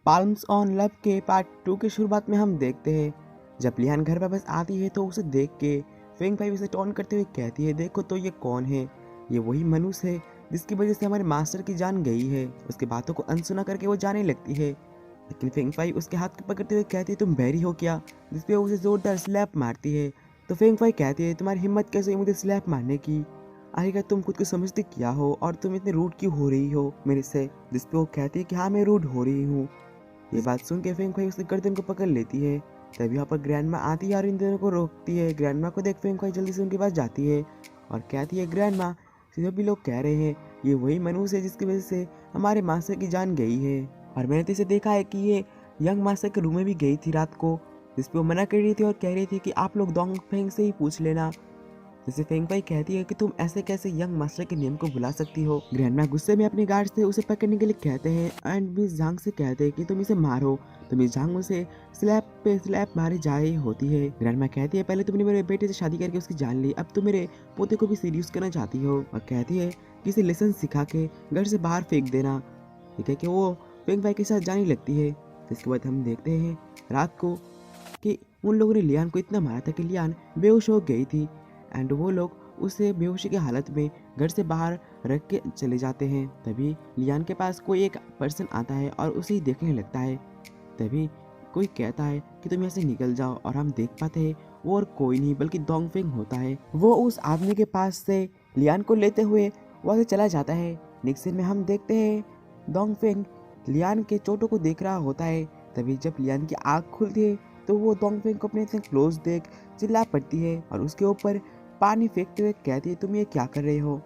Palms on love के part 2 की शुरुआत में हम देखते हैं जब लियान घर वापस आती है तो उसे देख के फेंग फाई उसे टॉन्ट करते हुए कहती है, देखो तो ये कौन है, ये वही मनुष्य है जिसकी वजह से हमारे मास्टर की जान गई है। उसकी बातों को अनसुना करके वो जाने लगती है, लेकिन फेंग फाई उसके हाथ को पकड़ते हुए कहती है, तुम बहरी हो क्या, जिसपे वो उसे जोरदार स्लैप मारती है। तो फेंग फाई कहती है, तुम्हारी हिम्मत कैसे हुई मुझे स्लैप मारने की, आखिर तुम खुद को समझते क्या हो और तुम इतने रूड क्यों हो रही हो मेरे से। जिसपे वो कहती है कि हाँ मैं रूड हो रही हूँ। ये बात सुन के फेंग फाई उसकी गर्दन को पकड़ लेती है। तभी यहाँ पर ग्रैंडमा आती है और इन दोनों को रोकती है। ग्रैंडमा को देख फेंग फाई जल्दी से उनके पास जाती है और कहती है, ग्रैंडमा सभी लोग कह रहे हैं ये वही मनुष्य है जिसकी वजह से हमारे मास्टर की जान गई है, और मैंने तो इसे देखा है कि ये यंग मास्टर के रूम में भी गई थी रात को, जिसपे वो मना कर रही थी और कह रही थी कि आप लोग डोंग फेंग से ही पूछ लेना। जैसे फेंग फाई कहती है कि तुम ऐसे कैसे यंग मास्टर के नियम को भुला सकती हो। ग्रैंडमा गुस्से में अपने गार्ड से उसे पकड़ने के लिए कहते हैं एंड मिस झांग से कहते हैं कि तुम इसे मारो। तो मिस झांग उसे स्लैप पे स्लैप मारी जा रही होती है। ग्रैंडमा कहती है, पहले तुमने मेरे बेटे से शादी करके उसकी जान ली, अब तुम मेरे पोते को भी सीरियस करना चाहती हो, और कहती है कि इसे लेसन सिखा के घर से बाहर फेंक देना। ठीक है कि वो फेंग फाई के साथ जाने लगती है। इसके बाद हम देखते हैं रात को कि उन लोगों ने लियान को इतना मारा था कि लियान बेहोश हो गई थी एंड वो लोग उसे बेहोशी की हालत में घर से बाहर रख के चले जाते हैं। तभी लियान के पास कोई एक पर्सन आता है और उसे ही देखने लगता है। तभी कोई कहता है कि तुम यहाँ से निकल जाओ, और हम देख पाते हैं वो और कोई नहीं बल्कि डोंगफेंग होता है। वो उस आदमी के पास से लियान को लेते हुए वहाँ से चला जाता है। नेक्स्ट सीन में हम देखते हैं डोंगफेंग लियान के चोटों को देख रहा होता है। तभी जब लियान की आँख खुलती है तो वो डोंगफेंग को अपने से क्लोज देख चिल्ला पड़ती है और उसके ऊपर पानी फेंकते हुए कहती है, तुम ये क्या कर रहे हो।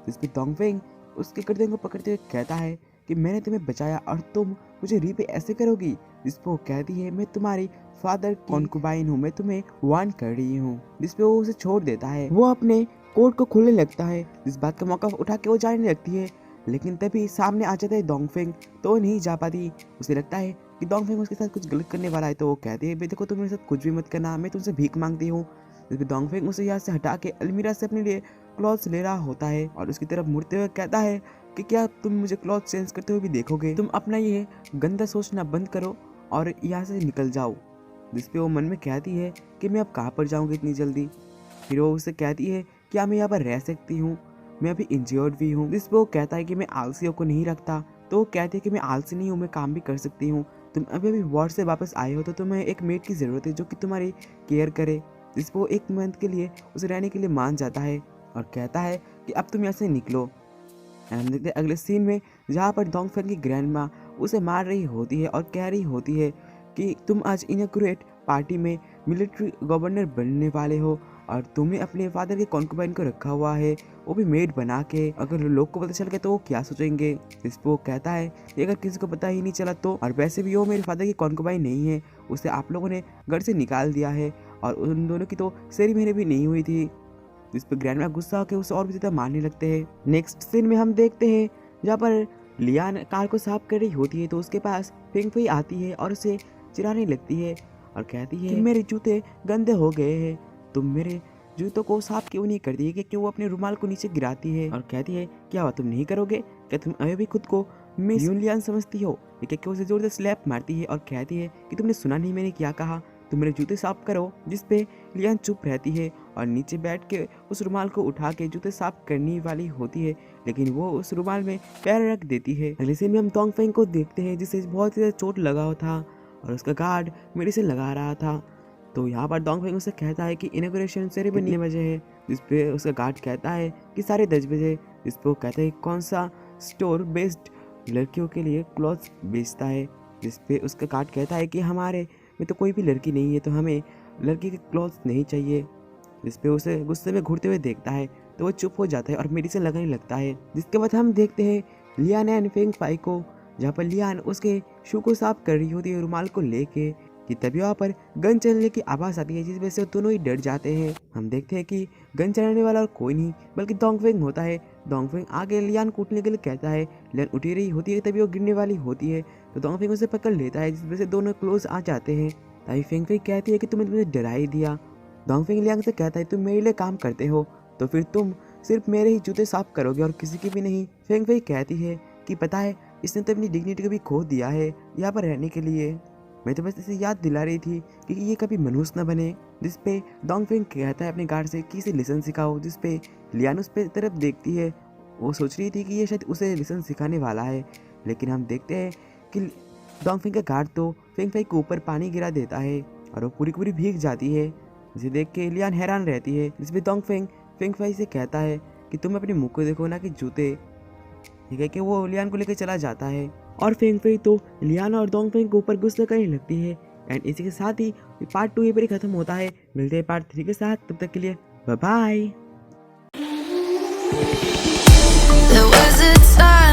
जिसपे डोंगफेंग उसके गर्दन को पकड़ते हुए कहता है कि मैंने तुम्हें बचाया और तुम मुझे रीपे ऐसे करोगी। जिसपे वो कहती है, मैं तुम्हारी फादर कॉन्कुबाइन हूँ, मैं तुम्हें वार्न कर रही हूँ। जिसपे वो उसे छोड़ देता है। वो अपने कोट को खोलने लगता है। इस बात का मौका उठा के वो जाने लगती है, लेकिन तभी सामने आ जाता है डोंगफेंग, तो वो नहीं जा पाती। उसे लगता है कि डोंगफेंग उसके साथ कुछ गलत करने वाला है, तो वो कहती है, देखो तुम मेरे साथ कुछ भी मत करना, मैं तुमसे भीख मांगती हूँ। जिसपे डोंगफेंग उसे यहाँ से हटा के अलमीरा से अपने लिए क्लॉथ्स ले रहा होता है और उसकी तरफ मुड़ते हुए कहता है कि क्या तुम मुझे क्लॉथ चेंज करते हुए भी देखोगे, तुम अपना ये गंदा सोचना बंद करो और यहाँ से निकल जाओ। जिसपे वो मन में कहती है कि मैं अब कहाँ पर जाऊँगी इतनी जल्दी। फिर वो उसे कहती है, क्या मैं यहाँ पर रह सकती हूँ, मैं अभी इंजर्ड भी हूँ। जिसपे वो कहता है कि मैं आलसियों को नहीं रखता। तो वो कहती है कि मैं आलसी नहीं हूँ, मैं काम भी कर सकती हूँ, तुम अभी अभी वॉर से वापस आए हो तो तुम्हें एक मेड की ज़रूरत है जो कि तुम्हारी केयर करे। जिसपे वो एक मंथ के लिए उसे रहने के लिए मान जाता है और कहता है कि अब तुम यहाँ से निकलो। हम देखते हैं अगले सीन में जहाँ पर डोंगफेंग की ग्रैंडमा उसे मार रही होती है और कह रही होती है कि तुम आज इनॉग्रेट पार्टी में मिलिट्री गवर्नर बनने वाले हो और तुमने अपने फादर के कॉन्कुबाइन को रखा हुआ है, वो भी मेड बना के, अगर लोग को पता चल गया तो वो क्या सोचेंगे। इस पर वो कहता है कि अगर किसी को पता ही नहीं चला तो, और वैसे भी वो मेरे फादर की कॉन्कुबाइन नहीं है, उसे आप लोगों ने घर से निकाल दिया है और उन दोनों की तो सेरेमनी भी नहीं हुई थी। जिस पर ग्रैंडमा गुस्सा होकर उसे और भी ज़्यादा मारने लगते हैं। नेक्स्ट सीन में हम देखते हैं जहाँ पर लियान कार को साफ कर रही होती है तो उसके पास फेंग फाई आती है और उसे चिढ़ाने लगती है और कहती है कि मेरे जूते गंदे हो गए हैं, तुम मेरे जूतों को साफ क्यों नहीं करती है। कि क्यों वो अपने रुमाल को नीचे गिराती है और कहती है, क्या हुआ तुम नहीं करोगे, क्या तुम अभी भी खुद को मिस यूलियन समझती हो। ये क्या उसे जोर से स्लैप मारती है और कहती है कि तुमने सुना नहीं मैंने क्या कहा, तुम मेरे जूते साफ करो। जिसपे लियान चुप रहती है और नीचे बैठ के उस रुमाल को उठा के जूते साफ करने वाली होती है, लेकिन वो उस रुमाल में पैर रख देती है। अगले सीन में हम डोंगफेंग को देखते हैं जिसे बहुत ही चोट लगा हुआ था और उसका गार्ड मेडिसिन लगा रहा था। तो यहाँ पर डोंगफेंग उसे कहता है कि इनॉग्रेशन सेरेमनी कितने बजे है। जिसपे उसका गार्ड कहता है कि 10:30 बजे। जिसपे वो कहता है कौन सा स्टोर बेस्ड लड़कियों के लिए क्लॉथ्स बेचता है। जिसपे उसका गार्ड कहता है कि हमारे में तो कोई भी लड़की नहीं है, तो हमें लड़की के क्लॉथ्स नहीं चाहिए। जिसपे उसे गुस्से में घूरते हुए देखता है तो वो चुप हो जाता है और मेडिसिन लगाने लगता है। जिसके बाद हम देखते हैं लियान एंड फेंग फाई को, जहाँ पर लियान उसके शू को साफ कर रही होती है रुमाल को लेके, कि तभी वहाँ पर गन चलने की आवाज़ आती है जिस वजह से दोनों ही डर जाते हैं। हम देखते हैं कि गन चलाने वाला और कोई नहीं बल्कि डोंगफेंग होता है। डोंगफेंग आगे लियान को उठने के लिए कहता है, लियान उठी रही होती है तभी वो गिरने वाली होती है तो डोंगफेंग उसे पकड़ लेता है, जिस वजह से दोनों क्लोज आ जाते हैं। तभी फेंग फाई कहती है कि तुमने मुझे डरा ही दिया। डोंगफेंग लियांग से कहता है, तुम मेरे लिए काम करते हो तो फिर तुम सिर्फ मेरे ही जूते साफ करोगे और किसी के भी नहीं। फेंग फाई कहती है कि पता है इसने तो अपनी डिग्निटी को भी खो दिया है यहाँ पर रहने के लिए। मैं तो बस इसे याद दिला रही थी कि ये कभी मनुष्य न बने। जिसपे डोंगफेंग कहता है अपने गार्ड से कि इसे लेसन सिखाओ, जिसपे लियान उस पे तरफ देखती है। वो सोच रही थी कि ये शायद उसे लेसन सिखाने वाला है, लेकिन हम देखते हैं कि डोंगफेंग का गार्ड तो फेंगफाई के ऊपर पानी गिरा देता है और वो पूरी पूरी भीग जाती है। जिसे देख के लियान हैरान रहती है, जिसपे डोंगफेंग फेंगफाई से कहता है कि तुम अपने मुंह को देखो ना कि जूते। ठीक है कि वो लियान को लेकर चला जाता है और फेंगफेई तो लियान और डोंगफेंग के ऊपर गुस्सा करने लगती है। एंड इसी के साथ ही पार्ट 2 ये पर ही खत्म होता है। मिलते हैं पार्ट 3 के साथ, तब तक के लिए bye bye. There was a time